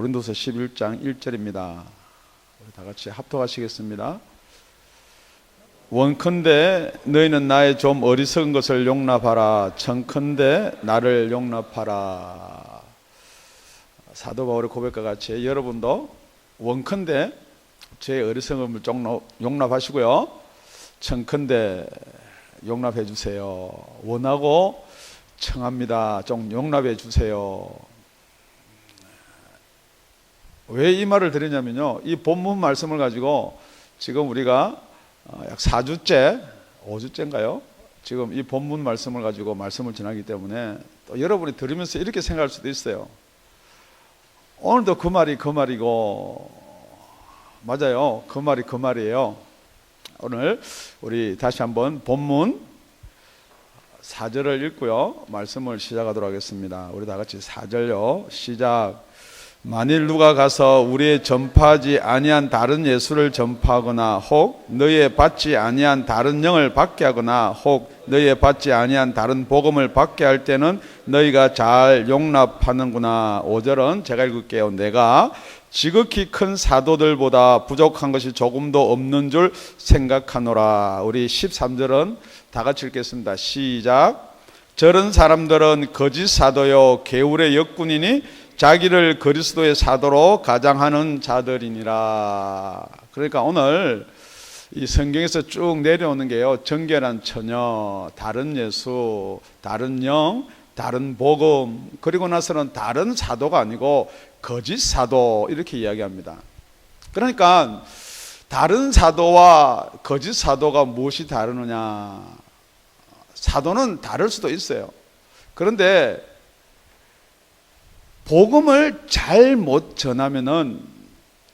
고린도서 11장 1절입니다. 우리 다 같이 합독하시겠습니다. 원컨대 너희는 나의 좀 어리석은 것을 용납하라. 청컨대 나를 용납하라. 사도 바울의 고백과 같이 여러분도 원컨대 제 어리석음을 좀 용납하시고요, 청컨대 용납해 주세요. 원하고 청합니다. 좀 용납해 주세요. 왜 이 말을 드리냐면요, 이 본문 말씀을 가지고 지금 우리가 약 4주째, 5주째인가요? 지금 이 본문 말씀을 가지고 말씀을 전하기 때문에 또 여러분이 들으면서 이렇게 생각할 수도 있어요. 오늘도 그 말이 그 말이고, 맞아요, 그 말이 그 말이에요. 오늘 우리 다시 한번 본문 4절을 읽고요, 말씀을 시작하도록 하겠습니다. 우리 다 같이 4절요, 시작. 만일 누가 가서 우리의 전파하지 아니한 다른 예수를 전파하거나 혹 너희의 받지 아니한 다른 영을 받게 하거나 혹 너희의 받지 아니한 다른 복음을 받게 할 때는 너희가 잘 용납하는구나. 5절은 제가 읽을게요. 내가 지극히 큰 사도들보다 부족한 것이 조금도 없는 줄 생각하노라. 우리 13절은 다 같이 읽겠습니다. 시작. 저런 사람들은 거짓 사도요 게으르의 역군이니 자기를 그리스도의 사도로 가장하는 자들이니라. 그러니까 오늘 이 성경에서 쭉 내려오는 게요, 정결한 처녀, 다른 예수, 다른 영, 다른 복음, 그리고 나서는 다른 사도가 아니고 거짓 사도, 이렇게 이야기합니다. 그러니까 다른 사도와 거짓 사도가 무엇이 다르느냐? 사도는 다를 수도 있어요. 그런데 복음을 잘못 전하면은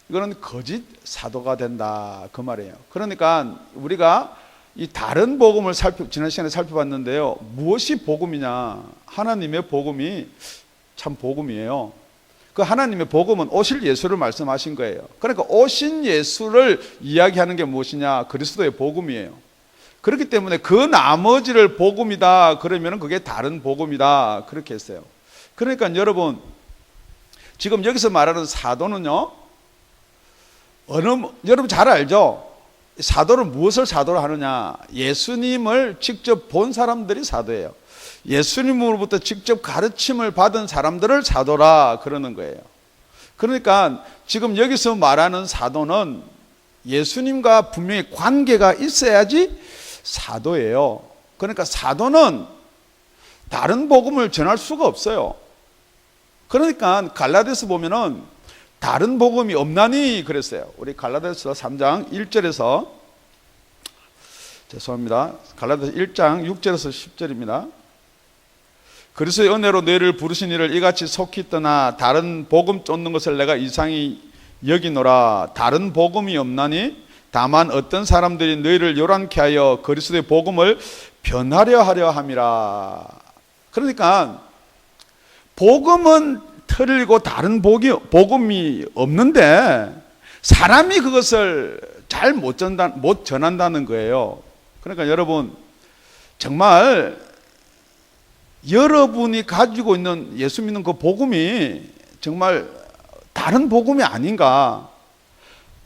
이거는 거짓 사도가 된다, 그 말이에요. 그러니까 우리가 이 다른 복음을 지난 시간에 살펴봤는데요, 무엇이 복음이냐? 하나님의 복음이 참 복음이에요. 그 하나님의 복음은 오실 예수를 말씀하신 거예요. 그러니까 오신 예수를 이야기하는 게 무엇이냐? 그리스도의 복음이에요. 그렇기 때문에 그 나머지를 복음이다 그러면 그게 다른 복음이다, 그렇게 했어요. 그러니까 여러분, 지금 여기서 말하는 사도는요, 여러분 잘 알죠? 사도는 무엇을 사도로 하느냐? 예수님을 직접 본 사람들이 사도예요. 예수님으로부터 직접 가르침을 받은 사람들을 사도라 그러는 거예요. 그러니까 지금 여기서 말하는 사도는 예수님과 분명히 관계가 있어야지 사도예요. 그러니까 사도는 다른 복음을 전할 수가 없어요. 그러니까 갈라디아서 보면은 다른 복음이 없나니 그랬어요. 우리 갈라디아서 3장 1절에서, 죄송합니다, 갈라디아서 1장 6절에서 10절입니다. 그리스도의 은혜로 너희를 부르신 이를 이같이 속히 떠나 다른 복음 쫓는 것을 내가 이상히 여기노라. 다른 복음이 없나니 다만 어떤 사람들이 너희를 요란케 하여 그리스도의 복음을 변하려 하려 함이라. 그러니까 복음은 틀리고 다른 복음이 없는데 사람이 그것을 잘 못 전한다는 거예요. 그러니까 여러분, 정말 여러분이 가지고 있는 예수 믿는 그 복음이 정말 다른 복음이 아닌가?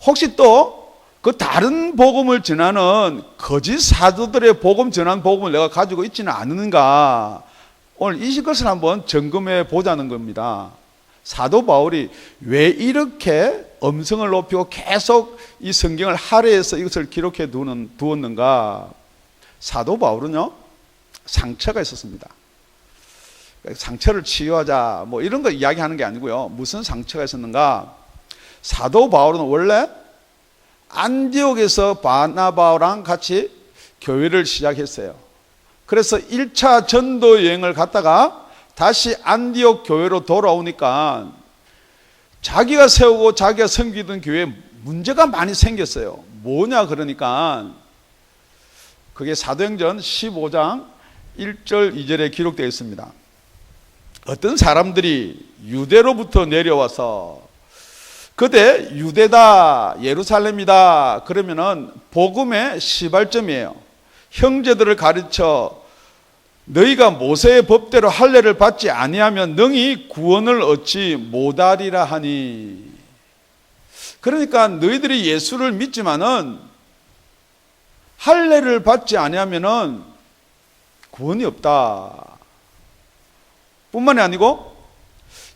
혹시 또 그 다른 복음을 전하는 거짓 사도들의 복음 전한 복음을 내가 가지고 있지는 않은가? 오늘 이것을 한번 점검해 보자는 겁니다. 사도 바울이 왜 이렇게 음성을 높이고 계속 이 성경을 할애해서 이것을 기록해 두었는가? 사도 바울은요, 상처가 있었습니다. 상처를 치유하자 뭐 이런 거 이야기하는 게 아니고요, 무슨 상처가 있었는가? 사도 바울은 원래 안디옥에서 바나바랑 같이 교회를 시작했어요. 그래서 1차 전도 여행을 갔다가 다시 안디옥 교회로 돌아오니까 자기가 세우고 자기가 섬기던 교회에 문제가 많이 생겼어요. 뭐냐 그러니까 그게 사도행전 15장 1절 2절에 기록되어 있습니다. 어떤 사람들이 유대로부터 내려와서 그대 유대다, 예루살렘이다 그러면은 복음의 시발점이에요. 형제들을 가르쳐 너희가 모세의 법대로 할례를 받지 아니하면 능히 구원을 얻지 못하리라 하니. 그러니까 너희들이 예수를 믿지만은 할례를 받지 아니하면은 구원이 없다. 뿐만이 아니고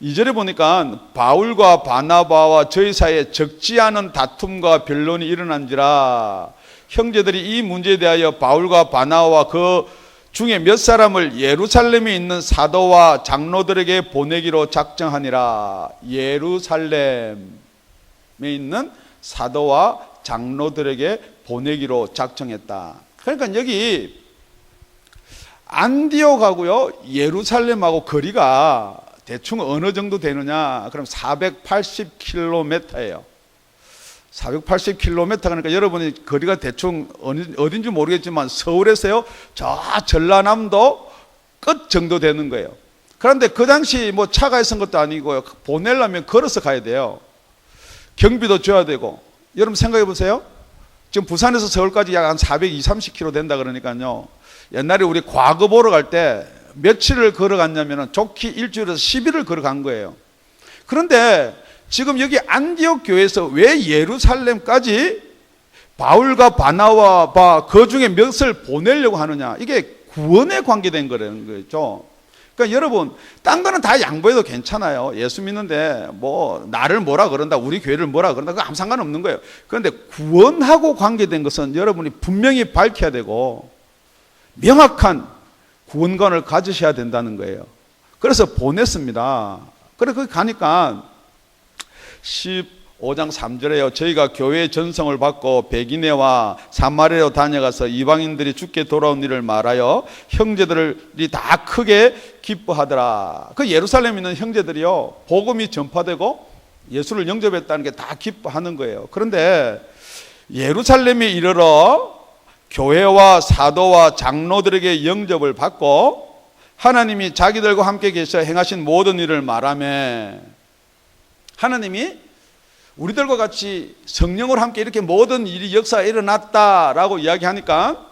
2절에 보니까 바울과 바나바와 저희 사이에 적지 않은 다툼과 변론이 일어난지라. 형제들이 이 문제에 대하여 바울과 바나바와 그 중에 몇 사람을 예루살렘에 있는 사도와 장로들에게 보내기로 작정하니라. 예루살렘에 있는 사도와 장로들에게 보내기로 작정했다. 그러니까 여기 안디옥하고요 예루살렘하고 거리가 대충 어느 정도 되느냐? 그럼 480km예요. 480km 그러니까 여러분이 거리가 대충 어딘지 모르겠지만 서울에서요 저 전라남도 끝 정도 되는 거예요. 그런데 그 당시 뭐 차가 있었던 것도 아니고요. 보내려면 걸어서 가야 돼요. 경비도 줘야 되고. 여러분 생각해 보세요. 지금 부산에서 서울까지 약 한 420-30km 된다 그러니까요. 옛날에 우리 과거 보러 갈 때 며칠을 걸어갔냐면 좋게 일주일에서 10일을 걸어간 거예요. 그런데 지금 여기 안디옥 교회에서 왜 예루살렘까지 바울과 바나바와 그 중에 몇을 보내려고 하느냐? 이게 구원에 관계된 거라는 거죠. 그러니까 여러분 딴 거는 다 양보해도 괜찮아요. 예수 믿는데 뭐 나를 뭐라 그런다, 우리 교회를 뭐라 그런다, 그거 아무 상관없는 거예요. 그런데 구원하고 관계된 것은 여러분이 분명히 밝혀야 되고 명확한 구원관을 가지셔야 된다는 거예요. 그래서 보냈습니다. 그래 거기 가니까 15장 3절에요. 저희가 교회의 전성을 받고 베기네와 사마리아로 다녀가서 이방인들이 죽게 돌아온 일을 말하여 형제들이 다 크게 기뻐하더라. 그 예루살렘에 있는 형제들이요 복음이 전파되고 예수를 영접했다는 게 다 기뻐하는 거예요. 그런데 예루살렘에 이르러 교회와 사도와 장로들에게 영접을 받고 하나님이 자기들과 함께 계셔 행하신 모든 일을 말하며, 하나님이 우리들과 같이 성령으로 함께 이렇게 모든 일이 역사에 일어났다라고 이야기하니까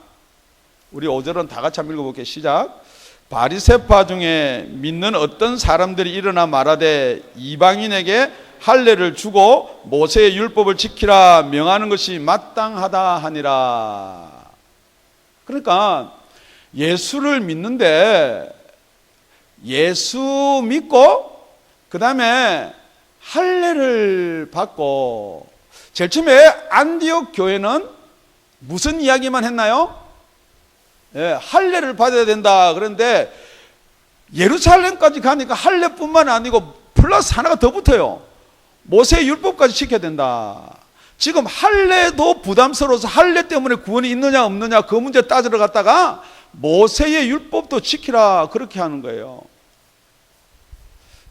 우리 5절은 다 같이 한번 읽어볼게요. 시작. 바리새파 중에 믿는 어떤 사람들이 일어나 말하되 이방인에게 할례를 주고 모세의 율법을 지키라 명하는 것이 마땅하다 하니라. 그러니까 예수를 믿는데 예수 믿고 그 다음에 할례를 받고, 제일 처음에 안디옥 교회는 무슨 이야기만 했나요? 할례를 받아야 된다. 그런데 예루살렘까지 가니까 할례뿐만 아니고 플러스 하나가 더 붙어요. 모세의 율법까지 지켜야 된다. 지금 할례도 부담스러워서 할례 때문에 구원이 있느냐 없느냐 그 문제 따지러 갔다가 모세의 율법도 지키라 그렇게 하는 거예요.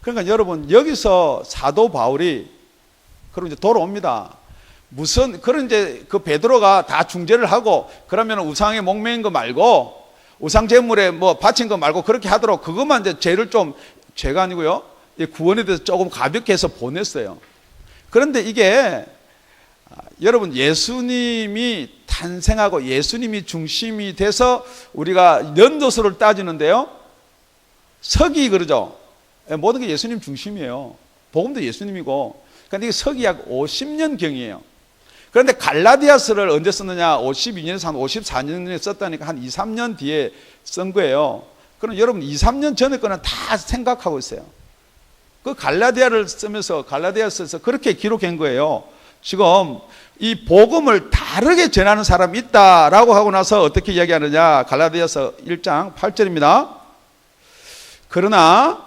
그러니까 여러분 여기서 사도 바울이 그럼 이제 돌아옵니다. 무슨 그런 이제 그 베드로가 다 중재를 하고 그러면 우상에 목매인 거 말고 우상 제물에 뭐 바친 거 말고 그렇게 하도록 그것만 이제 죄를 좀 죄가 아니고요 구원에 대해서 조금 가볍게 해서 보냈어요. 그런데 이게 여러분 예수님이 탄생하고 예수님이 중심이 돼서 우리가 연도수를 따지는데요 서기 그러죠. 모든 게 예수님 중심이에요. 복음도 예수님이고. 그런데 이게 서기 약 50년경이에요. 그런데 갈라디아서를 언제 썼느냐? 52년에서 한 54년에 썼다니까 한 2, 3년 뒤에 쓴 거예요. 그럼 여러분 2, 3년 전에 거는 다 생각하고 있어요. 그 갈라디아를 쓰면서 갈라디아서에서 그렇게 기록한 거예요. 지금 이 복음을 다르게 전하는 사람이 있다라고 하고 나서 어떻게 이야기하느냐? 갈라디아서 1장 8절입니다. 그러나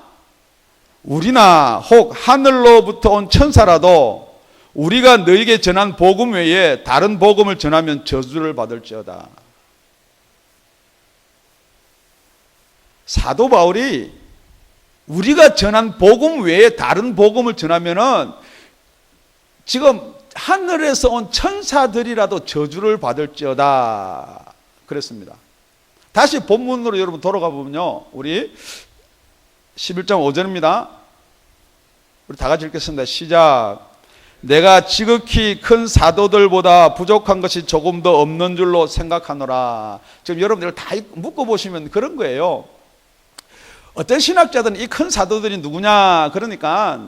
우리나 혹 하늘로부터 온 천사라도 우리가 너에게 전한 복음 외에 다른 복음을 전하면 저주를 받을지어다. 사도 바울이 우리가 전한 복음 외에 다른 복음을 전하면은 지금 하늘에서 온 천사들이라도 저주를 받을지어다 그랬습니다. 다시 본문으로 여러분 돌아가 보면요 우리 11장 5절입니다. 우리 다 같이 읽겠습니다. 시작. 내가 지극히 큰 사도들보다 부족한 것이 조금도 없는 줄로 생각하노라. 지금 여러분들 다 묶어보시면 그런 거예요. 어떤 신학자들은 이 큰 사도들이 누구냐, 그러니까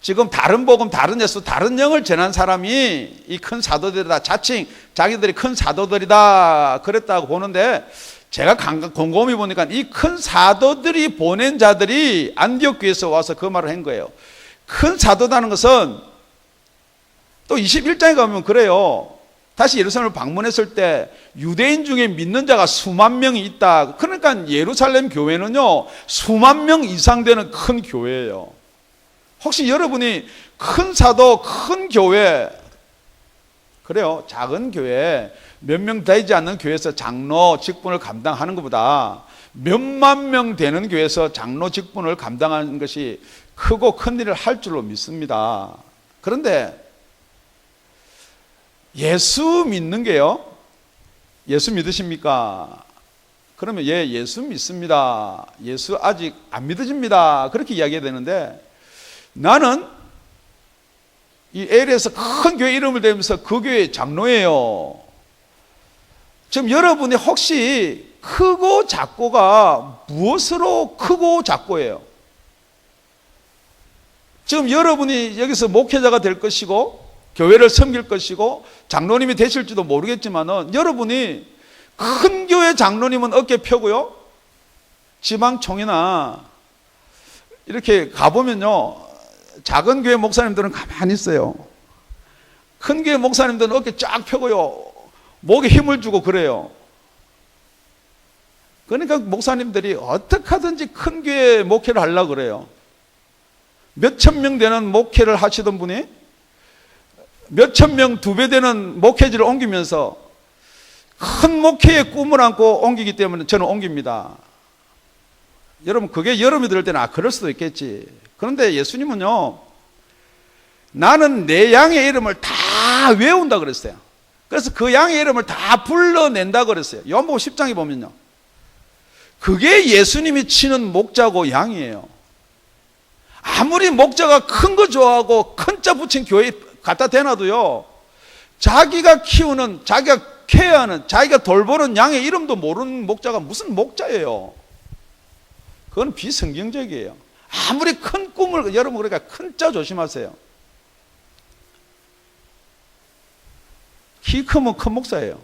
지금 다른 복음, 다른 예수, 다른 영을 전한 사람이 이 큰 사도들이다, 자칭 자기들이 큰 사도들이다 그랬다고 보는데, 제가 곰곰이 보니까 이 큰 사도들이 보낸 자들이 안디옥 교회에서 와서 그 말을 한 거예요. 큰 사도다는 것은 또 21장에 가면 그래요. 다시 예루살렘을 방문했을 때 유대인 중에 믿는 자가 수만 명이 있다. 그러니까 예루살렘 교회는요, 수만 명 이상 되는 큰 교회예요. 혹시 여러분이 큰 사도, 큰 교회, 그래요, 작은 교회, 몇 명 되지 않는 교회에서 장로 직분을 감당하는 것보다 몇만 명 되는 교회에서 장로 직분을 감당하는 것이 크고 큰 일을 할 줄로 믿습니다. 그런데 예수 믿는 게요, 예수 믿으십니까? 그러면 예, 예수 믿습니다. 예수 아직 안 믿어집니다. 그렇게 이야기해야 되는데, 나는 이 LA에서 큰 교회 이름을 대면서 그 교회 장로예요. 지금 여러분이 혹시 크고 작고가 무엇으로 크고 작고예요? 지금 여러분이 여기서 목회자가 될 것이고 교회를 섬길 것이고 장로님이 되실지도 모르겠지만은, 여러분이 큰 교회 장로님은 어깨 펴고요, 지방총회나 이렇게 가보면요, 작은 교회 목사님들은 가만히 있어요. 큰 교회 목사님들은 어깨 쫙 펴고요, 목에 힘을 주고 그래요. 그러니까 목사님들이 어떻게 하든지 큰 교회 목회를 하려고 그래요. 몇천 명 되는 목회를 하시던 분이 몇천 명, 2배 되는 목회지를 옮기면서 큰 목회의 꿈을 안고 옮기기 때문에 저는 옮깁니다. 여러분, 그게 여러분이 들을 때는 그럴 수도 있겠지. 그런데 예수님은요, 나는 내 양의 이름을 다 외운다 그랬어요. 그래서 그 양의 이름을 다 불러낸다 그랬어요. 요한복음 10장에 보면요, 그게 예수님이 치는 목자고 양이에요. 아무리 목자가 큰 거 좋아하고 큰 자 붙인 교회 갖다 대놔도요, 자기가 키우는, 자기가 케어하는, 자기가 돌보는 양의 이름도 모르는 목자가 무슨 목자예요? 그건 비성경적이에요. 아무리 큰 꿈을, 여러분, 그러니까 큰 자 조심하세요. 키 크면 큰 목사예요.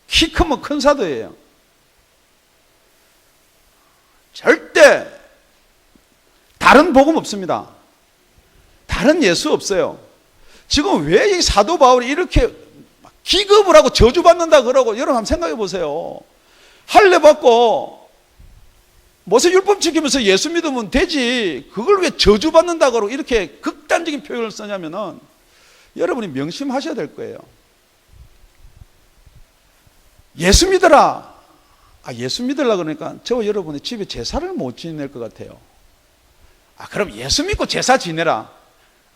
키 크면 큰 사도예요. 절대 다른 복음 없습니다. 다른 예수 없어요. 지금 왜 이 사도 바울이 이렇게 기급을 하고 저주받는다 그러고, 여러분 한번 생각해 보세요. 할례 받고 모세 율법 지키면서 예수 믿으면 되지, 그걸 왜 저주받는다 그러고 이렇게 극단적인 표현을 쓰냐면은, 여러분이 명심하셔야 될 거예요. 예수 믿어라. 예수 믿으려고 그러니까 저와 여러분이 집에 제사를 못 지낼 것 같아요. 그럼 예수 믿고 제사 지내라.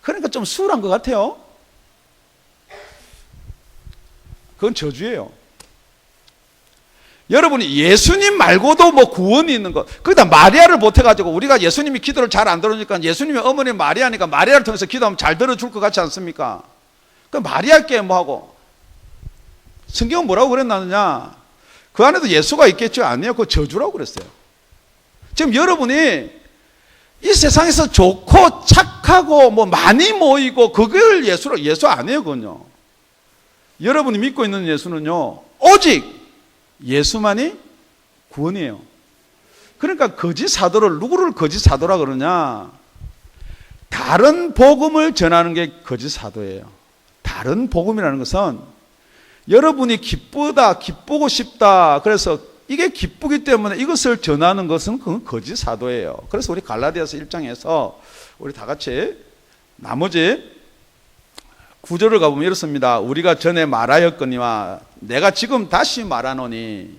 그러니까 좀 수월한 것 같아요. 그건 저주예요. 여러분이 예수님 말고도 뭐 구원이 있는 것, 거기다 마리아를 못해가지고, 우리가 예수님이 기도를 잘 안 들어주니까 예수님의 어머니 마리아니까 마리아를 통해서 기도하면 잘 들어줄 것 같지 않습니까? 그 마리아께 뭐 하고, 성경은 뭐라고 그랬느냐? 그 안에도 예수가 있겠죠? 아니에요. 그거 저주라고 그랬어요. 지금 여러분이 이 세상에서 좋고 착하고 뭐 많이 모이고 그걸 예수 아니에요. 그건요. 여러분이 믿고 있는 예수는요, 오직 예수만이 구원이에요. 그러니까 거짓 사도를, 누구를 거짓 사도라 그러냐? 다른 복음을 전하는 게 거짓 사도예요. 다른 복음이라는 것은 여러분이 기쁘다, 기쁘고 싶다, 그래서 이게 기쁘기 때문에 이것을 전하는 것은 그건 거짓 사도예요. 그래서 우리 갈라디아서 1장에서 우리 다 같이 나머지 구절을 가보면 이렇습니다. 우리가 전에 말하였거니와 내가 지금 다시 말하노니,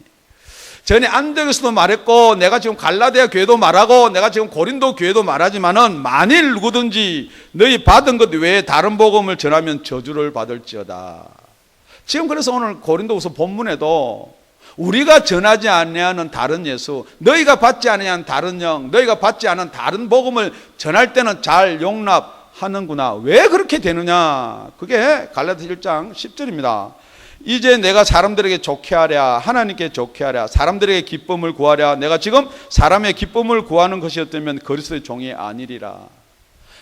전에 안디옥에서도 말했고 내가 지금 갈라디아 교회도 말하고 내가 지금 고린도 교회도 말하지만은, 만일 누구든지 너희 받은 것 외에 다른 복음을 전하면 저주를 받을지어다. 지금 그래서 오늘 고린도후서 본문에도 우리가 전하지 아니하는 다른 예수, 너희가 받지 아니한 다른 영, 너희가 받지 않은 다른 복음을 전할 때는 잘 용납하는구나. 왜 그렇게 되느냐? 그게 갈라디아 1장 10절입니다. 이제 내가 사람들에게 좋게 하랴, 하나님께 좋게 하랴, 사람들에게 기쁨을 구하랴. 내가 지금 사람의 기쁨을 구하는 것이었다면 그리스도의 종이 아니리라.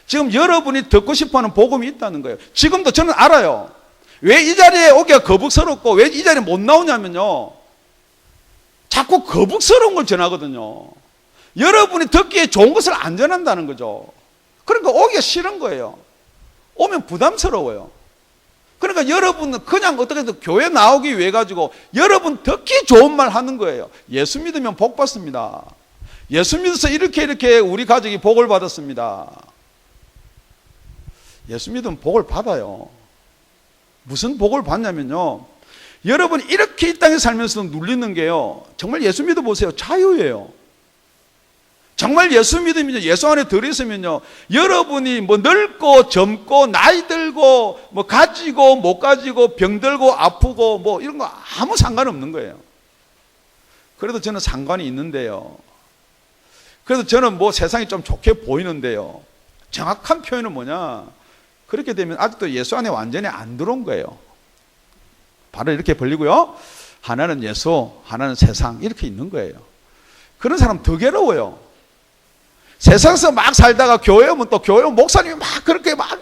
지금 여러분이 듣고 싶어하는 복음이 있다는 거예요. 지금도 저는 알아요. 왜 이 자리에 오기가 거북스럽고 왜 이 자리에 못 나오냐면요, 자꾸 거북스러운 걸 전하거든요. 여러분이 듣기에 좋은 것을 안 전한다는 거죠. 그러니까 오기가 싫은 거예요. 오면 부담스러워요. 그러니까 여러분은 그냥 어떻게든 교회 나오기 위해 가지고 여러분 듣기 좋은 말 하는 거예요. 예수 믿으면 복 받습니다. 예수 믿어서 이렇게 우리 가족이 복을 받았습니다. 예수 믿으면 복을 받아요. 무슨 복을 받냐면요, 여러분이 이렇게 이 땅에 살면서 누리는 게요, 정말 예수 믿어보세요. 자유예요. 정말 예수 믿으면요, 예수 안에 들어있으면요, 여러분이 뭐 늙고 젊고 나이 들고 뭐 가지고 못 가지고 병들고 아프고 뭐 이런 거 아무 상관없는 거예요. 그래도 저는 상관이 있는데요, 그래서 저는 뭐 세상이 좀 좋게 보이는데요, 정확한 표현은 뭐냐, 그렇게 되면 아직도 예수 안에 완전히 안 들어온 거예요. 발을 이렇게 벌리고요, 하나는 예수, 하나는 세상, 이렇게 있는 거예요. 그런 사람 더 괴로워요. 세상에서 막 살다가 교회 오면 또 교회 오면 목사님이 막 그렇게 막,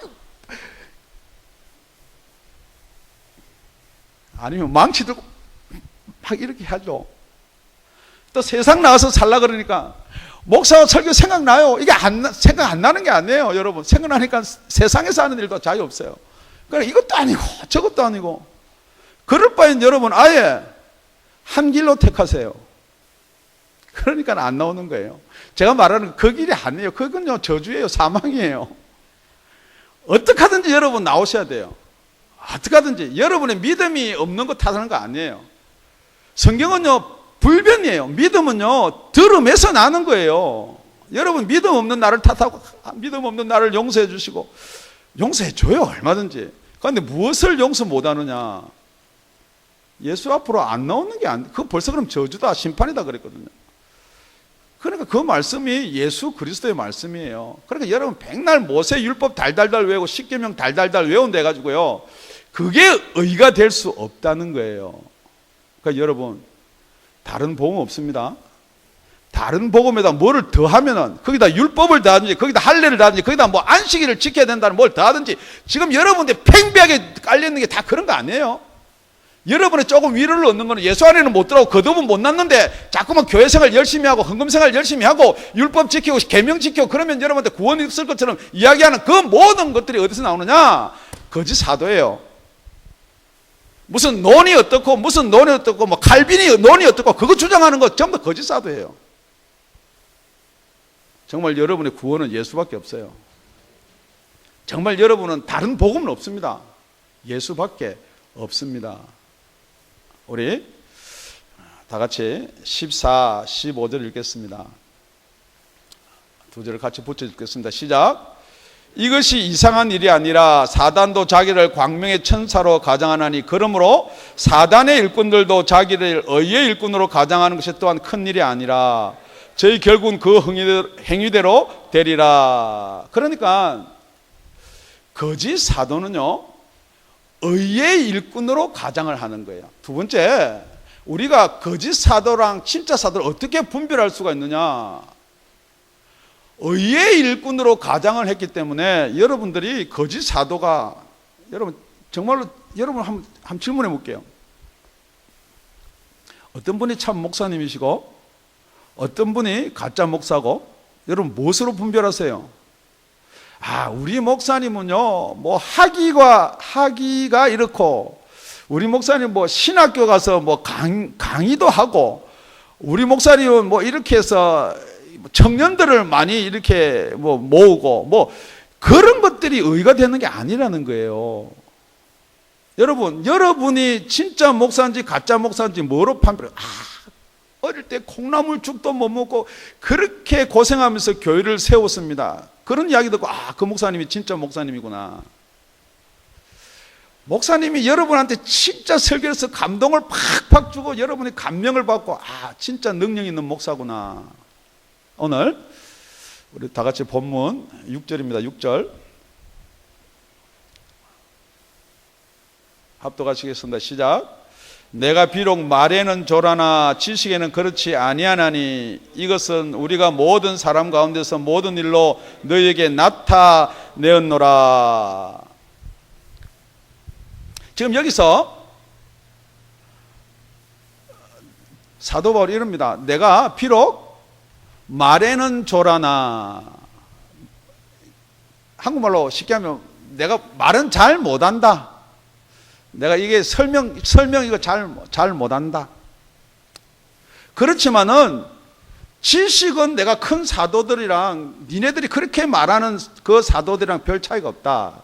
아니면 망치 들고 막 이렇게 하죠. 또 세상 나와서 살라 그러니까 목사 설교 생각나요? 이게 생각 안 나는 게 아니에요. 여러분, 생각나니까 세상에서 하는 일도 자유 없어요. 그러니까 이것도 아니고 저것도 아니고, 그럴 바엔 여러분 아예 한 길로 택하세요. 그러니까 안 나오는 거예요. 제가 말하는 그 길이 아니에요. 그건요, 저주예요. 사망이에요. 어떻게 하든지 여러분 나오셔야 돼요. 어떻게 하든지. 여러분의 믿음이 없는 거 탓하는 거 아니에요. 성경은요, 불변이에요. 믿음은요, 들음에서 나는 거예요. 여러분 믿음 없는 나를 탓하고 믿음 없는 나를 용서해 주시고, 용서해 줘요, 얼마든지. 그런데 무엇을 용서 못 하느냐? 예수 앞으로 안 나오는 게 그거 벌써 그럼 저주다, 심판이다 그랬거든요. 그러니까 그 말씀이 예수 그리스도의 말씀이에요. 그러니까 여러분 백날 모세 율법 달달달 외우고 십계명 달달달 외운다 해가지고요, 그게 의가 될 수 없다는 거예요. 그러니까 여러분, 다른 복음 없습니다. 다른 복음에다 뭐를 더하면은, 거기다 율법을 더하든지 거기다 할례를 더하든지 거기다 뭐 안식일을 지켜야 된다는 뭘 더하든지, 지금 여러분들 팽배하게 깔려있는 게 다 그런 거 아니에요. 여러분의 조금 위로를 얻는 거는 예수 안에는 못 들어가고 거듭은 못 났는데 자꾸만 교회 생활 열심히 하고 헌금 생활 열심히 하고 율법 지키고 계명 지키고 그러면 여러분한테 구원이 있을 것처럼 이야기하는 그 모든 것들이 어디서 나오느냐? 거짓 사도예요. 무슨 논이 어떻고 무슨 논이 어떻고 뭐 칼빈이 논이 어떻고 그거 주장하는 거 전부 거짓 사도예요. 정말 여러분의 구원은 예수밖에 없어요. 정말 여러분은 다른 복음은 없습니다. 예수밖에 없습니다. 우리 다 같이 14, 15절 읽겠습니다. 두 절을 같이 붙여 읽겠습니다. 시작. 이것이 이상한 일이 아니라 사단도 자기를 광명의 천사로 가장하나니, 그러므로 사단의 일꾼들도 자기를 의의 일꾼으로 가장하는 것이 또한 큰 일이 아니라 저희 결국은 그 행위대로 되리라. 그러니까 거짓 사도는요, 의의 일꾼으로 가장을 하는 거예요. 두 번째, 우리가 거짓 사도랑 진짜 사도를 어떻게 분별할 수가 있느냐? 의의 일꾼으로 가장을 했기 때문에 여러분들이 거짓 사도가, 여러분 정말로 여러분 한번 질문해 볼게요. 어떤 분이 참 목사님이시고 어떤 분이 가짜 목사고, 여러분 무엇으로 분별하세요? 우리 목사님은요, 뭐 학위가 이렇고, 우리 목사님 뭐 신학교 가서 뭐 강의도 하고, 우리 목사님은 뭐 이렇게 해서 청년들을 많이 이렇게 뭐 모으고, 뭐 그런 것들이 의가 되는 게 아니라는 거예요. 여러분, 여러분이 진짜 목사인지 가짜 목사인지 뭐로 판별해요? 어릴 때 콩나물죽도 못 먹고 그렇게 고생하면서 교회를 세웠습니다. 그런 이야기 듣고 그 목사님이 진짜 목사님이구나. 목사님이 여러분한테 진짜 설교해서 감동을 팍팍 주고 여러분이 감명을 받고 아 진짜 능력 있는 목사구나. 오늘 우리 다 같이 본문 6절입니다. 6절 합독하시겠습니다. 시작. 내가 비록 말에는 조라나 지식에는 그렇지 아니하나니 이것은 우리가 모든 사람 가운데서 모든 일로 너희에게 나타내었노라. 지금 여기서 사도 바울이 이럽니다. 내가 비록 말에는 조라나, 한국말로 쉽게 하면 내가 말은 잘 못한다. 내가 이게 설명 이거 잘 못한다. 그렇지만은 지식은 내가 큰 사도들이랑 니네들이 그렇게 말하는 그 사도들이랑 별 차이가 없다.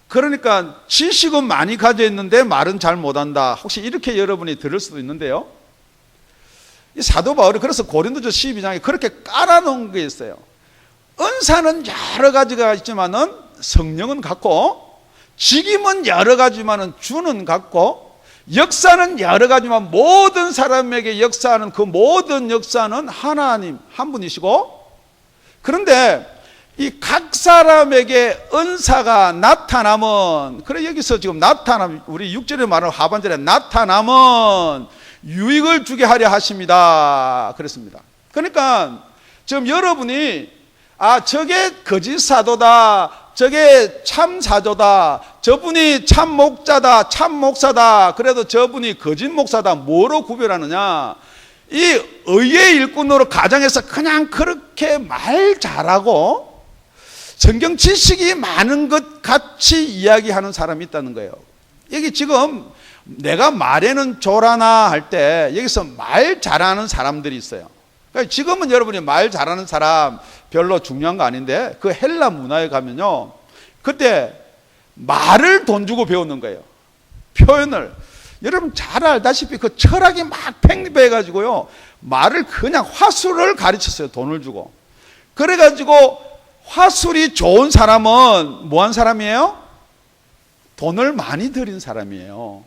그러니까 지식은 많이 가져 있는데 말은 잘 못한다. 혹시 이렇게 여러분이 들을 수도 있는데요. 이 사도 바울이 그래서 고린도서 12장에 그렇게 깔아놓은 게 있어요. 은사는 여러 가지가 있지만은 성령은 같고, 직임은 여러 가지만은 주는 같고, 역사는 여러 가지만 모든 사람에게 역사하는 그 모든 역사는 하나님 한 분이시고, 그런데 이 각 사람에게 은사가 나타남은, 그래 여기서 지금 나타남, 우리 6절에 말하는 하반절에 나타남은 유익을 주게 하려 하십니다. 그랬습니다. 그러니까 지금 여러분이 아 저게 거짓 사도다, 저게 참 사도다, 저분이 참 목자다, 참 목사다, 그래도 저분이 거짓 목사다, 뭐로 구별하느냐? 이 의의 일꾼으로 가정에서 그냥 그렇게 말 잘하고 성경 지식이 많은 것 같이 이야기하는 사람이 있다는 거예요. 여기 지금 내가 말에는 조라나 할 때 여기서 말 잘하는 사람들이 있어요. 그러니까 지금은 여러분이 말 잘하는 사람 별로 중요한 거 아닌데, 그 헬라 문화에 가면요, 그때 말을 돈 주고 배우는 거예요. 표현을. 여러분 잘 알다시피 그 철학이 막 팽배해가지고요, 말을 그냥 화술을 가르쳤어요. 돈을 주고. 그래가지고 화술이 좋은 사람은 뭐한 사람이에요? 돈을 많이 들인 사람이에요.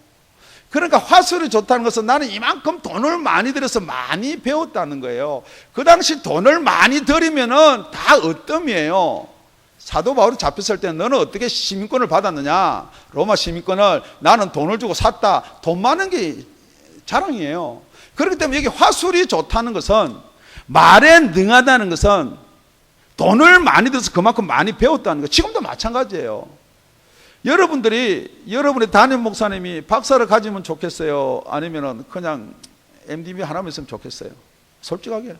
그러니까 화술이 좋다는 것은 나는 이만큼 돈을 많이 들여서 많이 배웠다는 거예요. 그 당시 돈을 많이 들이면은 다 으뜸이에요. 사도 바울이 잡혔을 때 너는 어떻게 시민권을 받았느냐? 로마 시민권을 나는 돈을 주고 샀다. 돈 많은 게 자랑이에요. 그렇기 때문에 여기 화술이 좋다는 것은, 말에 능하다는 것은 돈을 많이 들여서 그만큼 많이 배웠다는 거. 지금도 마찬가지예요. 여러분의 담임 목사님이 박사를 가지면 좋겠어요? 아니면은 그냥 MDB 하나만 있으면 좋겠어요? 솔직하게.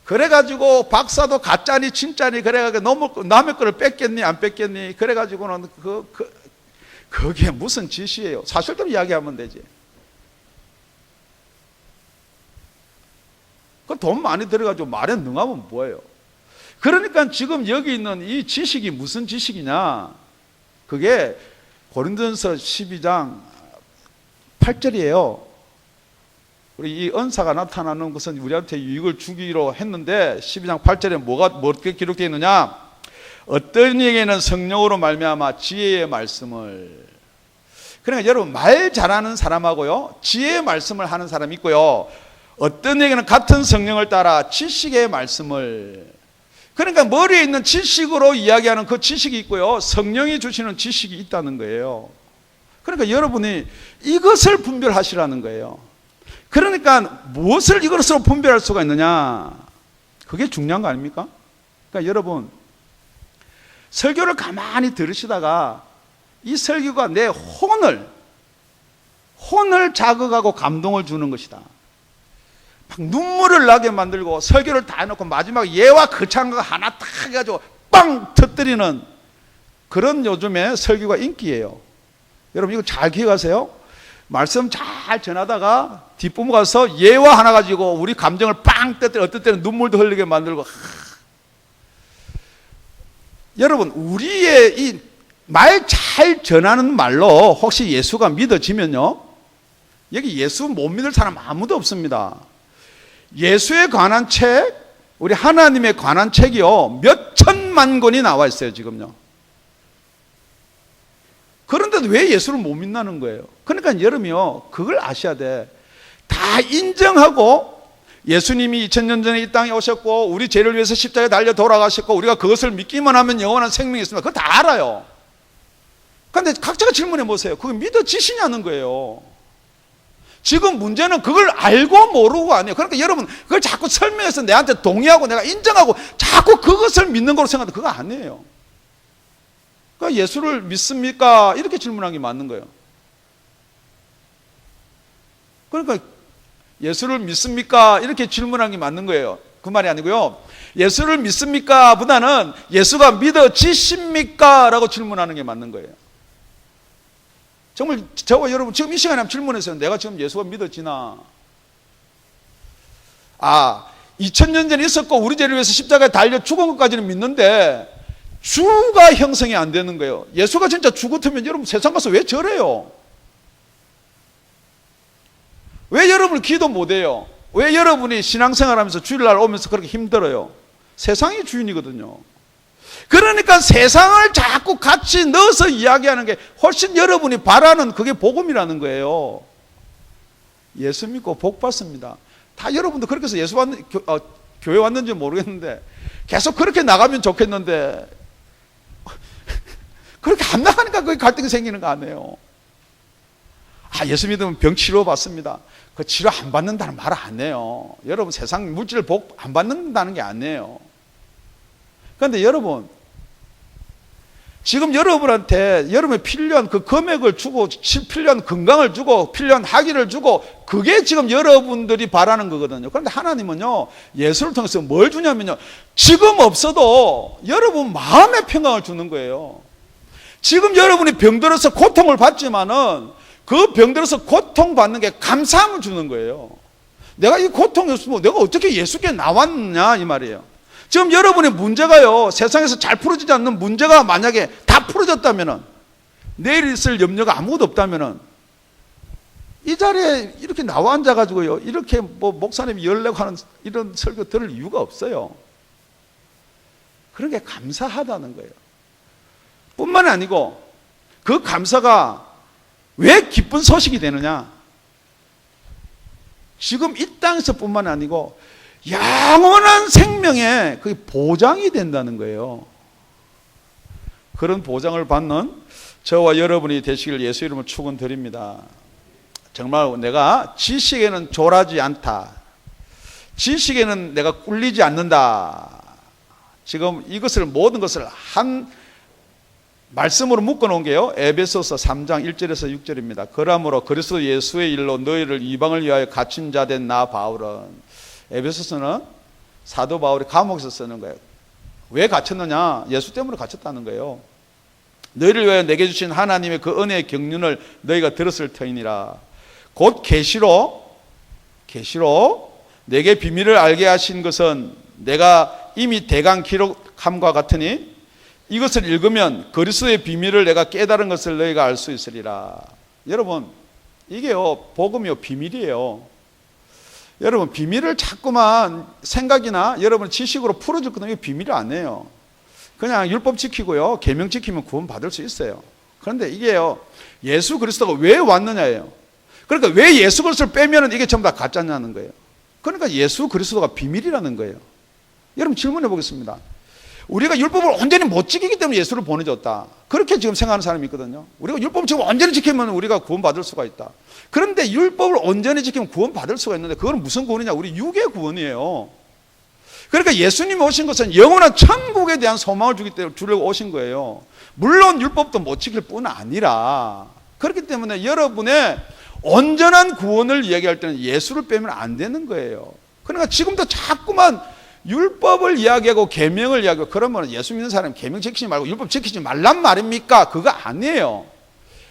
그래가지고 박사도 가짜니 진짜니 그래가지고 남의 거를 뺏겠니 안 뺏겠니? 그래가지고는 그게 무슨 짓이에요? 사실대로 이야기하면 되지. 그 돈 많이 들어가지고 말에 능하면 뭐예요? 그러니까 지금 여기 있는 이 지식이 무슨 지식이냐? 그게 고린도전서 12장 8절이에요. 우리 이 은사가 나타나는 것은 우리한테 유익을 주기로 했는데 12장 8절에 뭐가 기록되어 있느냐? 어떤 이에게는 성령으로 말미암아 지혜의 말씀을. 그러니까 여러분 말 잘하는 사람하고요, 지혜의 말씀을 하는 사람이 있고요, 어떤 이에게는 같은 성령을 따라 지식의 말씀을. 그러니까 머리에 있는 지식으로 이야기하는 그 지식이 있고요, 성령이 주시는 지식이 있다는 거예요. 그러니까 여러분이 이것을 분별하시라는 거예요. 그러니까 무엇을 이것으로 분별할 수가 있느냐? 그게 중요한 거 아닙니까? 그러니까 여러분 설교를 가만히 들으시다가 이 설교가 내 혼을 자극하고 감동을 주는 것이다. 막 눈물을 나게 만들고 설교를 다 해놓고 마지막 예와 거창가 하나 딱 해가지고 빵 터뜨리는 그런 요즘에 설교가 인기예요. 여러분 이거 잘 기억하세요. 말씀 잘 전하다가 뒷부분 가서 예와 하나 가지고 우리 감정을 빵 터뜨려, 어떨 때는 눈물도 흘리게 만들고. 여러분 우리의 이 말 잘 전하는 말로 혹시 예수가 믿어지면요, 여기 예수 못 믿을 사람 아무도 없습니다. 예수에 관한 책, 우리 하나님에 관한 책이요 몇 천만 권이 나와 있어요. 지금요 그런데도 왜 예수를 못 믿나는 거예요. 그러니까 여러분이요, 그걸 아셔야 돼. 다 인정하고 예수님이 2000년 전에 이 땅에 오셨고 우리 죄를 위해서 십자가에 달려 돌아가셨고 우리가 그것을 믿기만 하면 영원한 생명이 있습니다. 그거 다 알아요. 그런데 각자가 질문해 보세요. 그거 믿어지시냐는 거예요. 지금 문제는 그걸 알고 모르고 아니에요. 그러니까 여러분 그걸 자꾸 설명해서 내한테 동의하고 내가 인정하고 자꾸 그것을 믿는 걸로 생각하는데 그거 아니에요. 그러니까 예수를 믿습니까? 이렇게 질문한 게 맞는 거예요. 그러니까 예수를 믿습니까? 이렇게 질문한 게 맞는 거예요. 그 말이 아니고요. 예수를 믿습니까? 보다는 예수가 믿어지십니까? 라고 질문하는 게 맞는 거예요. 정말 저와 여러분 지금 이 시간에 한번 질문했어요. 내가 지금 예수가 믿어지나? 2000년 전에 있었고 우리 죄를 위해서 십자가에 달려 죽은 것까지는 믿는데 주가 형성이 안 되는 거예요. 예수가 진짜 주 같으면 여러분 세상 가서 왜 저래요? 왜 여러분 기도 못해요? 왜 여러분이 신앙생활하면서 주일날 오면서 그렇게 힘들어요? 세상이 주인이거든요. 그러니까 세상을 자꾸 같이 넣어서 이야기하는 게 훨씬 여러분이 바라는 그게 복음이라는 거예요. 예수 믿고 복 받습니다. 다 여러분도 그렇게 해서 교회 왔는지 모르겠는데 계속 그렇게 나가면 좋겠는데 그렇게 안 나가니까 그게 갈등이 생기는 거 아니에요. 예수 믿으면 병 치료 받습니다. 그 치료 안 받는다는 말 안 해요. 여러분 세상 물질 복 안 받는다는 게 아니에요. 그런데 여러분 지금 여러분한테 여러분의 필요한 그 금액을 주고 필요한 건강을 주고 필요한 학위를 주고 그게 지금 여러분들이 바라는 거거든요. 그런데 하나님은요 예수를 통해서 뭘 주냐면요 지금 없어도 여러분 마음의 평강을 주는 거예요. 지금 여러분이 병들어서 고통을 받지만은 그 병들어서 고통받는 게 감사함을 주는 거예요. 내가 이 고통이 없으면 내가 어떻게 예수께 나왔느냐 이 말이에요. 지금 여러분의 문제가요 세상에서 잘 풀어지지 않는 문제가 만약에 다 풀어졌다면은 내일 있을 염려가 아무것도 없다면은 이 자리에 이렇게 나와 앉아가지고요 이렇게 목사님이 열내고 하는 이런 설교 들을 이유가 없어요. 그런 게 감사하다는 거예요. 뿐만 아니고 그 감사가 왜 기쁜 소식이 되느냐? 지금 이 땅에서 뿐만 아니고 영원한 생명의 그 보장이 된다는 거예요. 그런 보장을 받는 저와 여러분이 되시길 예수 이름으로 축원드립니다. 정말 내가 지식에는 졸하지 않다. 지식에는 내가 꿀리지 않는다. 지금 이것을 모든 것을 한 말씀으로 묶어놓은 게요 에베소서 3장 1절에서 6절입니다. 그러므로 그리스도 예수의 일로 너희를 이방을 위하여 갇힌 자 된 나 바울은 에베소서는 사도 바울이 감옥에서 쓰는 거예요. 왜 갇혔느냐? 예수 때문에 갇혔다는 거예요. 너희를 위하여 내게 주신 하나님의 그 은혜의 경륜을 너희가 들었을 터이니라. 곧 계시로 내게 비밀을 알게 하신 것은 내가 이미 대강 기록함과 같으니 이것을 읽으면 그리스도의 비밀을 내가 깨달은 것을 너희가 알 수 있으리라. 여러분 이게요 복음이요 비밀이에요. 여러분 비밀을 자꾸만 생각이나 여러분 지식으로 풀어줄 거는 이게 비밀이 아니에요. 그냥 율법 지키고요 계명 지키면 구원 받을 수 있어요. 그런데 이게요 예수 그리스도가 왜 왔느냐예요. 그러니까 왜 예수 그리스도를 빼면은 이게 전부 다 가짜냐는 거예요. 그러니까 예수 그리스도가 비밀이라는 거예요. 여러분 질문해 보겠습니다. 우리가 율법을 온전히 못 지키기 때문에 예수를 보내줬다. 그렇게 지금 생각하는 사람이 있거든요. 우리가 율법을 지금 온전히 지키면 우리가 구원받을 수가 있다. 그런데 율법을 온전히 지키면 구원받을 수가 있는데 그건 무슨 구원이냐? 우리 육의 구원이에요. 그러니까 예수님이 오신 것은 영원한 천국에 대한 소망을 주려고 오신 거예요. 물론 율법도 못 지킬 뿐 아니라 그렇기 때문에 여러분의 온전한 구원을 이야기할 때는 예수를 빼면 안 되는 거예요. 그러니까 지금도 자꾸만 율법을 이야기하고 계명을 이야기하고 그러면 예수 믿는 사람이 계명 지키지 말고 율법 지키지 말란 말입니까? 그거 아니에요.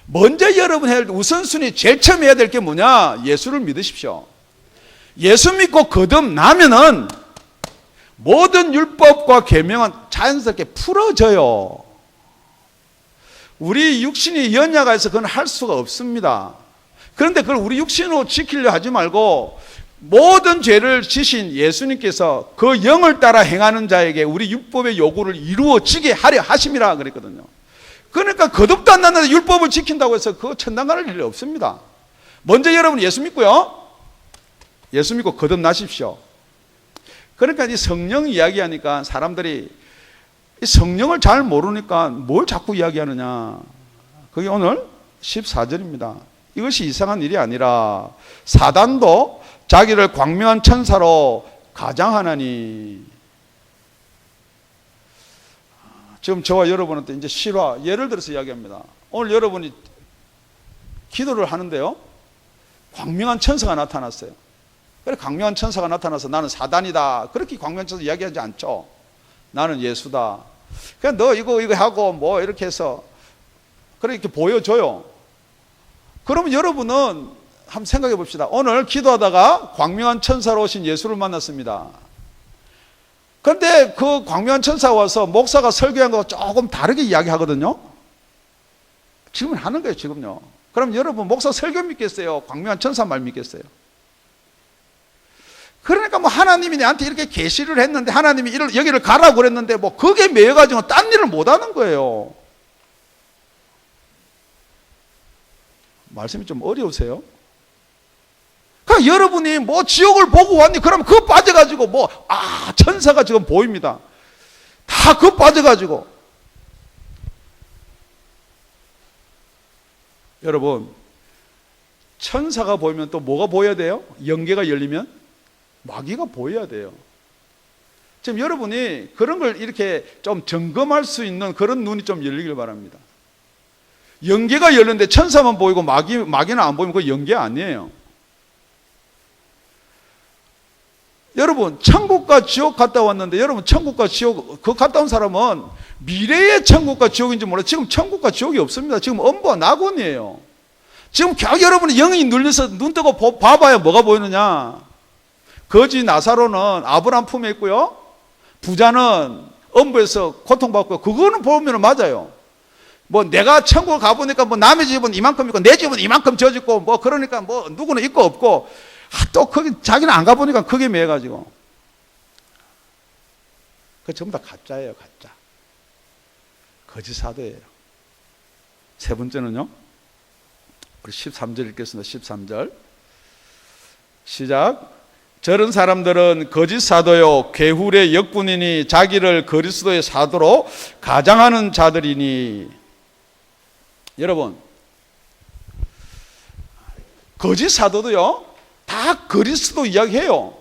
먼저 여러분 해야 될 우선순위 제일 처음 해야 될 게 뭐냐? 예수를 믿으십시오. 예수 믿고 거듭나면은 모든 율법과 계명은 자연스럽게 풀어져요. 우리 육신이 연약해서 해서 그건 할 수가 없습니다. 그런데 그걸 우리 육신으로 지키려 하지 말고 모든 죄를 지신 예수님께서 그 영을 따라 행하는 자에게 우리 율법의 요구를 이루어지게 하려 하심이라 그랬거든요. 그러니까 거듭도 안 났는데 율법을 지킨다고 해서 그거 천당 갈 일이 없습니다. 먼저 여러분 예수 믿고요. 예수 믿고 거듭나십시오. 그러니까 이 성령 이야기하니까 사람들이 이 성령을 잘 모르니까 뭘 자꾸 이야기하느냐. 그게 오늘 14절입니다. 이것이 이상한 일이 아니라 사단도 자기를 광명한 천사로 가장하나니. 지금 저와 여러분한테 이제 실화, 예를 들어서 이야기합니다. 오늘 여러분이 기도를 하는데요, 광명한 천사가 나타났어요. 그래, 광명한 천사가 나타나서 나는 사단이다, 그렇게 광명한 천사 이야기하지 않죠. 나는 예수다. 그냥 너 이거 하고 뭐 이렇게 해서 그렇게 보여줘요. 그러면 여러분은 한번 생각해 봅시다. 오늘 기도하다가 광명한 천사로 오신 예수를 만났습니다. 그런데 그 광명한 천사가 와서 목사가 설교한 거 조금 다르게 이야기하거든요. 지금 하는 거예요, 지금요. 그럼 여러분 목사 설교 믿겠어요? 광명한 천사 말 믿겠어요? 그러니까 뭐 하나님이 내한테 이렇게 계시를 했는데, 하나님이 여기를 가라고 그랬는데 뭐 그게 매여가지고 딴 일을 못 하는 거예요. 말씀이 좀 어려우세요? 그러니까 여러분이 뭐 지옥을 보고 왔니? 그러면 그거 빠져가지고 천사가 지금 보입니다. 다 그거 빠져가지고. 여러분, 천사가 보이면 또 뭐가 보여야 돼요? 영계가 열리면 마귀가 보여야 돼요. 지금 여러분이 그런 걸 이렇게 좀 점검할 수 있는 그런 눈이 좀 열리길 바랍니다. 영계가 열렸는데 천사만 보이고 마귀는 안 보이면 그거 영계 아니에요. 여러분, 천국과 지옥 갔다 왔는데, 여러분 천국과 지옥 그 갔다 온 사람은 미래의 천국과 지옥인지 몰라요. 지금 천국과 지옥이 없습니다. 지금 엄부와 낙원이에요. 지금 겨우 여러분이 영이 눌려서 눈 뜨고 봐봐야 뭐가 보이느냐. 거지 나사로는 아브라함 품에 있고요, 부자는 엄부에서 고통받고, 그거는 보면 맞아요. 뭐 내가 천국을 가보니까 뭐 남의 집은 이만큼 있고 내 집은 이만큼 져짓고 뭐 그러니까 뭐 누구는 있고 없고, 또 거기 자기는 안 가보니까 그게 매가지고. 그 전부 다 가짜예요, 가짜. 거짓 사도예요. 세 번째는요, 우리 13절 읽겠습니다. 13절 시작. 저런 사람들은 거짓 사도요 괴훌의 역군이니 자기를 그리스도의 사도로 가장하는 자들이니. 여러분, 거짓 사도도요 다 그리스도 이야기해요.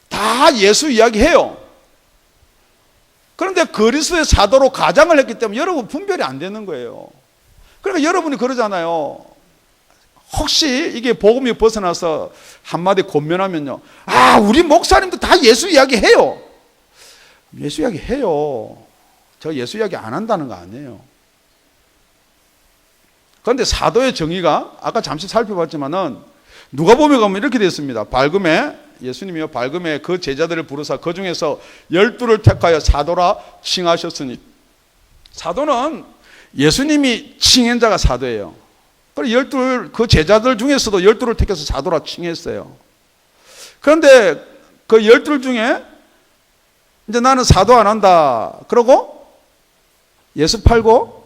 다 예수 이야기해요. 그런데 그리스도의 사도로 가장을 했기 때문에 여러분 분별이 안 되는 거예요. 그러니까 여러분이 그러잖아요. 혹시 이게 복음이 벗어나서 한마디 권면하면요, 우리 목사님도 다 예수 이야기 해요. 예수 이야기 해요. 저 예수 이야기 안 한다는 거 아니에요. 그런데 사도의 정의가 아까 잠시 살펴봤지만은 누가복음에 가면 이렇게 되어 있습니다. 발금에, 예수님이요 발금에 그 제자들을 부르사 그 중에서 12를 택하여 사도라 칭하셨으니. 사도는 예수님이 칭한 자가 사도예요. 그리고 그 제자들 중에서도 12를 택해서 사도라 칭했어요. 그런데 그 12 중에 이제 나는 사도 안 한다 그러고 예수 팔고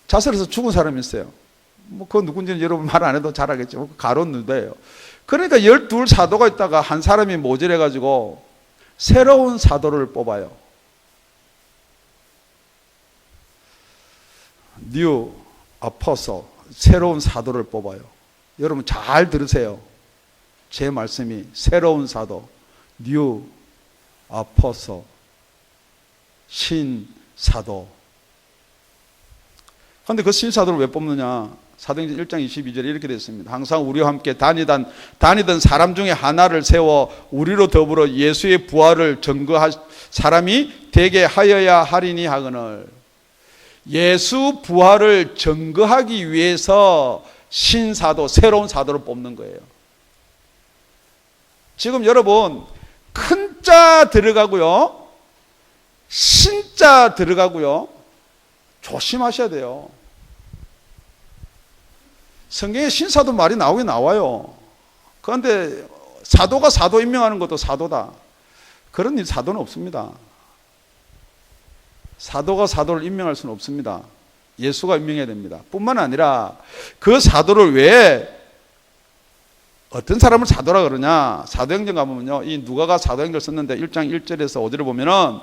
자살해서 죽은 사람이 있어요. 뭐 그거 누군지는 여러분 말 안 해도 잘 알겠죠. 가룟 유다예요. 그러니까 12 사도가 있다가 한 사람이 모질해가지고 새로운 사도를 뽑아요. New Apostle, 새로운 사도를 뽑아요. 여러분 잘 들으세요. 제 말씀이 새로운 사도, New Apostle, 신사도. 그런데 그 신사도를 왜 뽑느냐? 사도행전 1장 22절에 이렇게 되어 있습니다. 항상 우리와 함께 다니던 사람 중에 하나를 세워 우리로 더불어 예수의 부활을 증거할 사람이 되게 하여야 하리니 하거늘. 예수 부활을 증거하기 위해서 신사도, 새로운 사도를 뽑는 거예요. 지금 여러분 큰 자 들어가고요, 신자 들어가고요, 조심하셔야 돼요. 성경에 신사도 말이 나오긴 나와요. 그런데 사도가 사도 임명하는 것도 사도다, 그런 일 사도는 없습니다. 사도가 사도를 임명할 수는 없습니다. 예수가 임명해야 됩니다. 뿐만 아니라 그 사도를 왜 어떤 사람을 사도라 그러냐? 사도행전 가보면요, 이 누가가 사도행전을 썼는데 1장 1절에서 5절을 보면은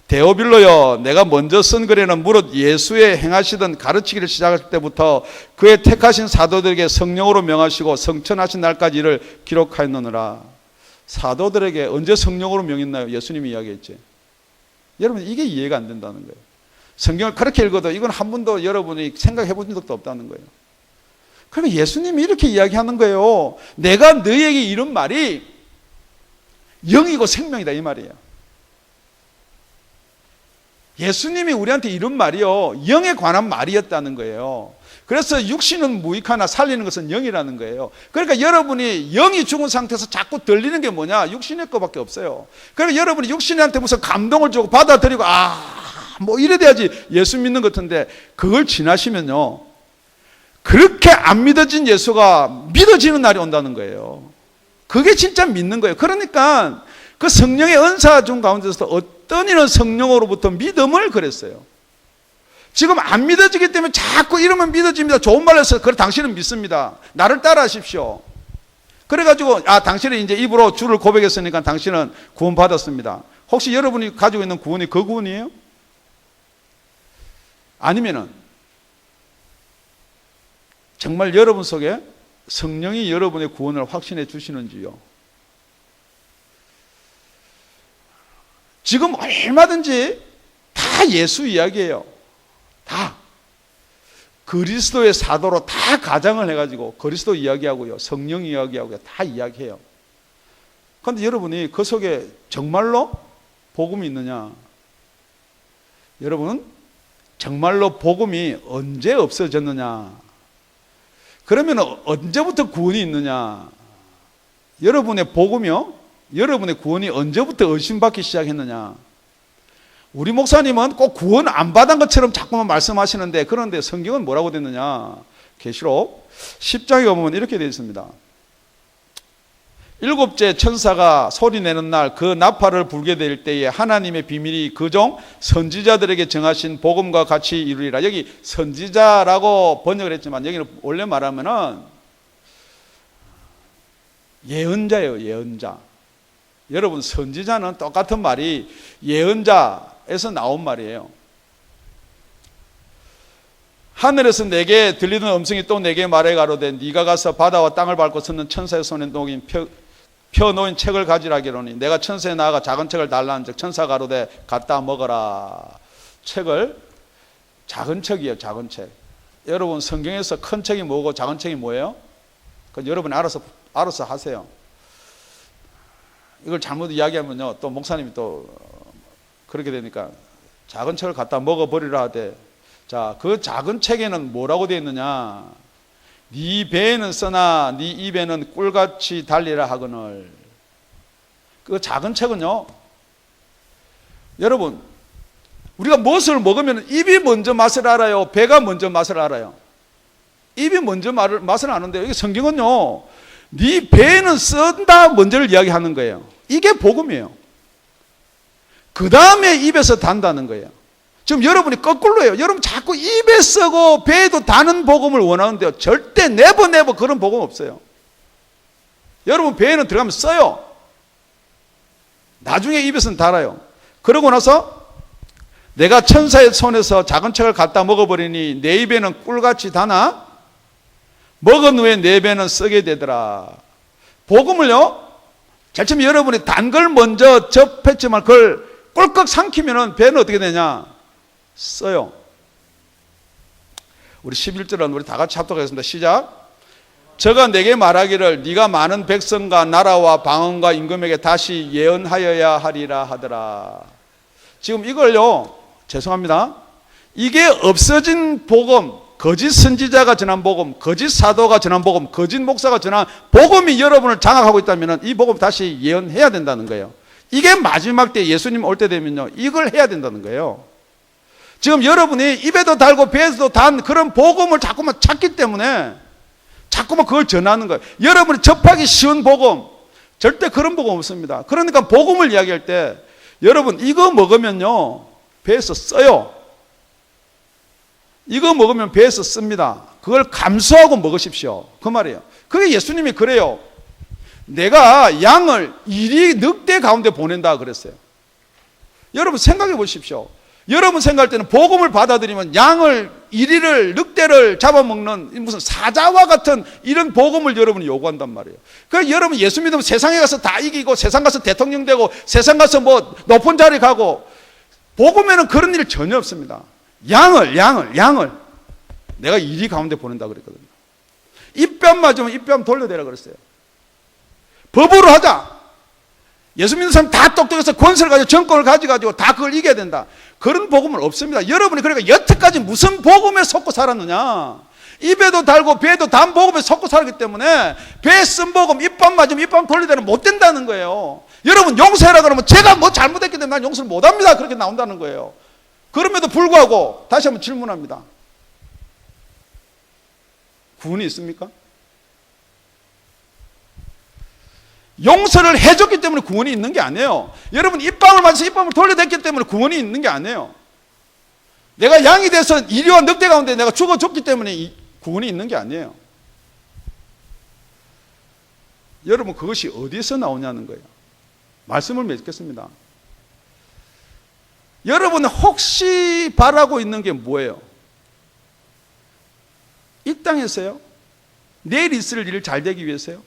데오빌로여, 내가 먼저 쓴 글에는 무릇 예수의 행하시던 가르치기를 시작할 때부터 그의 택하신 사도들에게 성령으로 명하시고 성천하신 날까지 이를 기록하였느니라. 사도들에게 언제 성령으로 명했나요? 예수님이 이야기했지. 여러분, 이게 이해가 안 된다는 거예요. 성경을 그렇게 읽어도 이건 한 번도 여러분이 생각해 본 적도 없다는 거예요. 그러면 예수님이 이렇게 이야기하는 거예요. 내가 너희에게 이런 말이 영이고 생명이다, 이 말이에요. 예수님이 우리한테 이런 말이요, 영에 관한 말이었다는 거예요. 그래서 육신은 무익하나 살리는 것은 영이라는 거예요. 그러니까 여러분이 영이 죽은 상태에서 자꾸 들리는 게 뭐냐? 육신의 것밖에 없어요. 그러니까 여러분이 육신한테 무슨 감동을 주고 받아들이고 뭐 이래 돼야지 예수 믿는 것 같은데, 그걸 지나시면요, 그렇게 안 믿어진 예수가 믿어지는 날이 온다는 거예요. 그게 진짜 믿는 거예요. 그러니까 그 성령의 은사 중 가운데서 어떤 이는 성령으로부터 믿음을 그랬어요. 지금 안 믿어지기 때문에 자꾸 이러면 믿어집니다. 좋은 말로 해서 그래, 당신은 믿습니다. 나를 따라하십시오. 그래가지고 당신은 이제 입으로 주를 고백했으니까 당신은 구원받았습니다. 혹시 여러분이 가지고 있는 구원이 그 구원이에요? 아니면은 정말 여러분 속에 성령이 여러분의 구원을 확신해 주시는지요? 지금 얼마든지 다 예수 이야기예요. 다 그리스도의 사도로 다 가장을 해가지고 그리스도 이야기하고요, 성령 이야기하고요, 다 이야기해요. 그런데 여러분이 그 속에 정말로 복음이 있느냐? 여러분, 정말로 복음이 언제 없어졌느냐? 그러면 언제부터 구원이 있느냐? 여러분의 복음이요, 여러분의 구원이 언제부터 의심받기 시작했느냐? 우리 목사님은 꼭 구원 안 받은 것처럼 자꾸만 말씀하시는데, 그런데 성경은 뭐라고 됐느냐? 계시록 10장에 보면 이렇게 되어 있습니다. 일곱째 천사가 소리내는 날 그 나팔을 불게 될 때에 하나님의 비밀이 그종 선지자들에게 정하신 복음과 같이 이루리라. 여기 선지자라고 번역을 했지만 여기는 원래 말하면은 예언자예요, 예언자. 여러분, 선지자는 똑같은 말이 예언자에서 나온 말이에요. 하늘에서 내게 들리는 음성이 또 내게 말해 가로되 네가 가서 바다와 땅을 밟고 섰는 천사의 손에 놓인 펴놓인 책을 가지라 하기로니 내가 천사에 나아가 작은 책을 달라는 즉 천사가 가로되 갖다 먹어라. 책을, 작은 책이에요, 작은 책. 여러분, 성경에서 큰 책이 뭐고 작은 책이 뭐예요? 그건 여러분이 알아서 하세요. 이걸 잘못 이야기하면요, 또 목사님이 또 그렇게 되니까 작은 책을 갖다 먹어버리라 하되, 자, 그 작은 책에는 뭐라고 되어 있느냐? 네 배에는 써나 네 입에는 꿀같이 달리라 하거늘. 그 작은 책은요, 여러분, 우리가 무엇을 먹으면 입이 먼저 맛을 알아요, 배가 먼저 맛을 알아요? 입이 먼저 맛을 아는데요, 이게 성경은요, 네 배에는 쓴다 먼저를 이야기하는 거예요. 이게 복음이에요. 그 다음에 입에서 단다는 거예요. 지금 여러분이 거꾸로예요. 여러분 자꾸 입에 쓰고 배에도 다는 복음을 원하는데요, 절대 네버 그런 복음 없어요. 여러분 배에는 들어가면 써요. 나중에 입에서는 달아요. 그러고 나서 내가 천사의 손에서 작은 책을 갖다 먹어버리니 내 입에는 꿀같이 다나 먹은 후에 내 배는 쓰게 되더라. 복음을요, 제일 처음에 여러분이 단 걸 먼저 접했지만 그걸 꿀꺽 삼키면은 배는 어떻게 되냐? 써요. 우리 11절은 우리 다 같이 합독하겠습니다. 시작. 저가 내게 말하기를 네가 많은 백성과 나라와 방언과 임금에게 다시 예언하여야 하리라 하더라. 지금 이걸요, 죄송합니다, 이게 없어진 복음, 거짓 선지자가 전한 복음, 거짓 사도가 전한 복음, 거짓 목사가 전한 복음이 여러분을 장악하고 있다면 이 복음 다시 예언해야 된다는 거예요. 이게 마지막 때 예수님 올 때 되면요, 이걸 해야 된다는 거예요. 지금 여러분이 입에도 달고 배에도 단 그런 복음을 자꾸만 찾기 때문에 자꾸만 그걸 전하는 거예요. 여러분이 접하기 쉬운 복음, 절대 그런 복음 없습니다. 그러니까 복음을 이야기할 때 여러분 이거 먹으면요 배에서 써요. 이거 먹으면 배에서 씁니다. 그걸 감수하고 먹으십시오. 그 말이에요. 그게 예수님이 그래요. 내가 양을 이리 늑대 가운데 보낸다 그랬어요. 여러분 생각해 보십시오. 여러분 생각할 때는 복음을 받아들이면 양을 이리를 늑대를 잡아먹는 무슨 사자와 같은 이런 복음을 여러분이 요구한단 말이에요. 그래서 여러분 예수 믿으면 세상에 가서 다 이기고 세상 가서 대통령 되고 세상 가서 뭐 높은 자리 가고, 복음에는 그런 일 전혀 없습니다. 양을 내가 이리 가운데 보낸다 그랬거든요. 입뺨 맞으면 입뺨 돌려대라 그랬어요. 법으로 하자. 예수 믿는 사람 다 똑똑해서 권세를 가지고 정권을 가지고 다 그걸 이겨야 된다. 그런 복음은 없습니다. 여러분이 그러니까 여태까지 무슨 복음에 속고 살았느냐. 입에도 달고 배에도 단 복음에 속고 살기 때문에 배에 쓴 복음 입밤 맞으면 입밤 돌리대는 못 된다는 거예요. 여러분 용서해라 그러면 제가 뭐 잘못했기 때문에 난 용서를 못합니다. 그렇게 나온다는 거예요. 그럼에도 불구하고 다시 한번 질문합니다. 구원이 있습니까? 용서를 해줬기 때문에 구원이 있는 게 아니에요. 여러분 입밤을 맞아서 입밤을 돌려댔기 때문에 구원이 있는 게 아니에요. 내가 양이 돼서 이리와 늑대 가운데 내가 죽어줬기 때문에 구원이 있는 게 아니에요. 여러분 그것이 어디서 나오냐는 거예요. 말씀을 맺겠습니다. 여러분 혹시 바라고 있는 게 뭐예요? 이 땅에서요? 내일 있을 일 잘 되기 위해서요?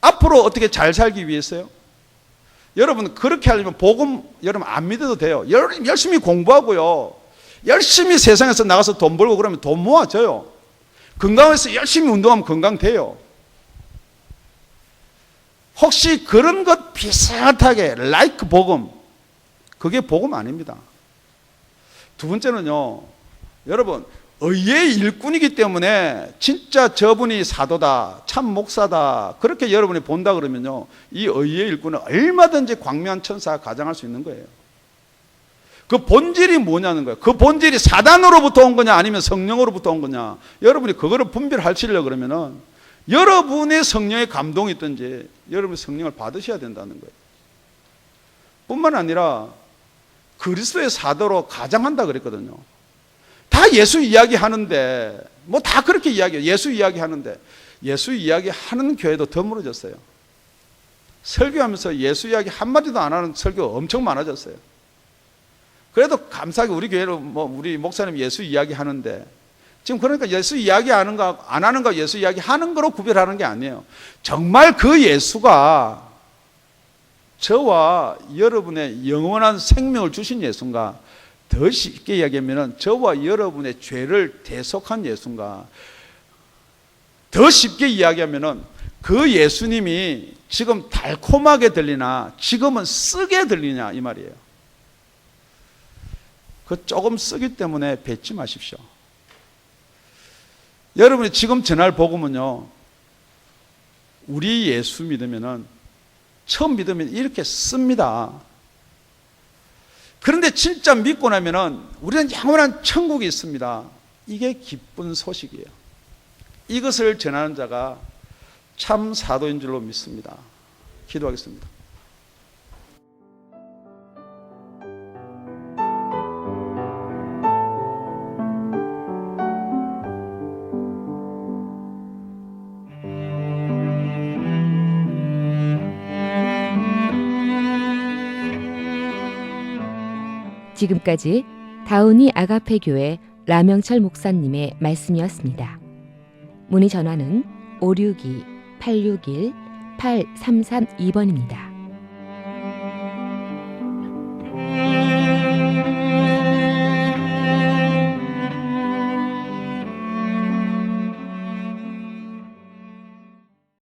앞으로 어떻게 잘 살기 위해서요? 여러분 그렇게 하려면 복음 여러분 안 믿어도 돼요. 열심히 공부하고요. 열심히 세상에서 나가서 돈 벌고 그러면 돈 모아져요. 건강해서 열심히 운동하면 건강돼요. 혹시 그런 것 비슷하게 like 복음, 그게 복음 아닙니다. 두 번째는요, 여러분 의의 일꾼이기 때문에 진짜 저분이 사도다, 참 목사다 그렇게 여러분이 본다 그러면요, 이 의의 일꾼은 얼마든지 광명한 천사가 가장할 수 있는 거예요. 그 본질이 뭐냐는 거예요. 그 본질이 사단으로부터 온 거냐 아니면 성령으로부터 온 거냐, 여러분이 그거를 분별하시려고 그러면은 여러분의 성령의 감동이 있든지 여러분이 성령을 받으셔야 된다는 거예요. 뿐만 아니라 그리스도의 사도로 가장한다 그랬거든요. 다 예수 이야기 하는데 뭐 다 그렇게 이야기해요. 예수 이야기 하는데 예수 이야기 하는 교회도 드물어졌어요. 설교하면서 예수 이야기 한마디도 안 하는 설교가 엄청 많아졌어요. 그래도 감사하게 우리 교회로 뭐 우리 목사님 예수 이야기 하는데 지금 그러니까 예수 이야기 하는 거 안 하는 거 예수 이야기 하는 거로 구별하는 게 아니에요. 정말 그 예수가 저와 여러분의 영원한 생명을 주신 예수인가, 더 쉽게 이야기하면 저와 여러분의 죄를 대속한 예수인가, 더 쉽게 이야기하면 그 예수님이 지금 달콤하게 들리나 지금은 쓰게 들리냐 이 말이에요. 그 조금 쓰기 때문에 뱉지 마십시오. 여러분이 지금 전할 복음은요, 우리 예수 믿으면은 처음 믿으면 이렇게 씁니다. 그런데 진짜 믿고 나면은 우리는 영원한 천국이 있습니다. 이게 기쁜 소식이에요. 이것을 전하는 자가 참 사도인 줄로 믿습니다. 기도하겠습니다. 지금까지 다운이 아가페 교회 라명철 목사님의 말씀이었습니다. 문의 전화는 562-861-8332번입니다.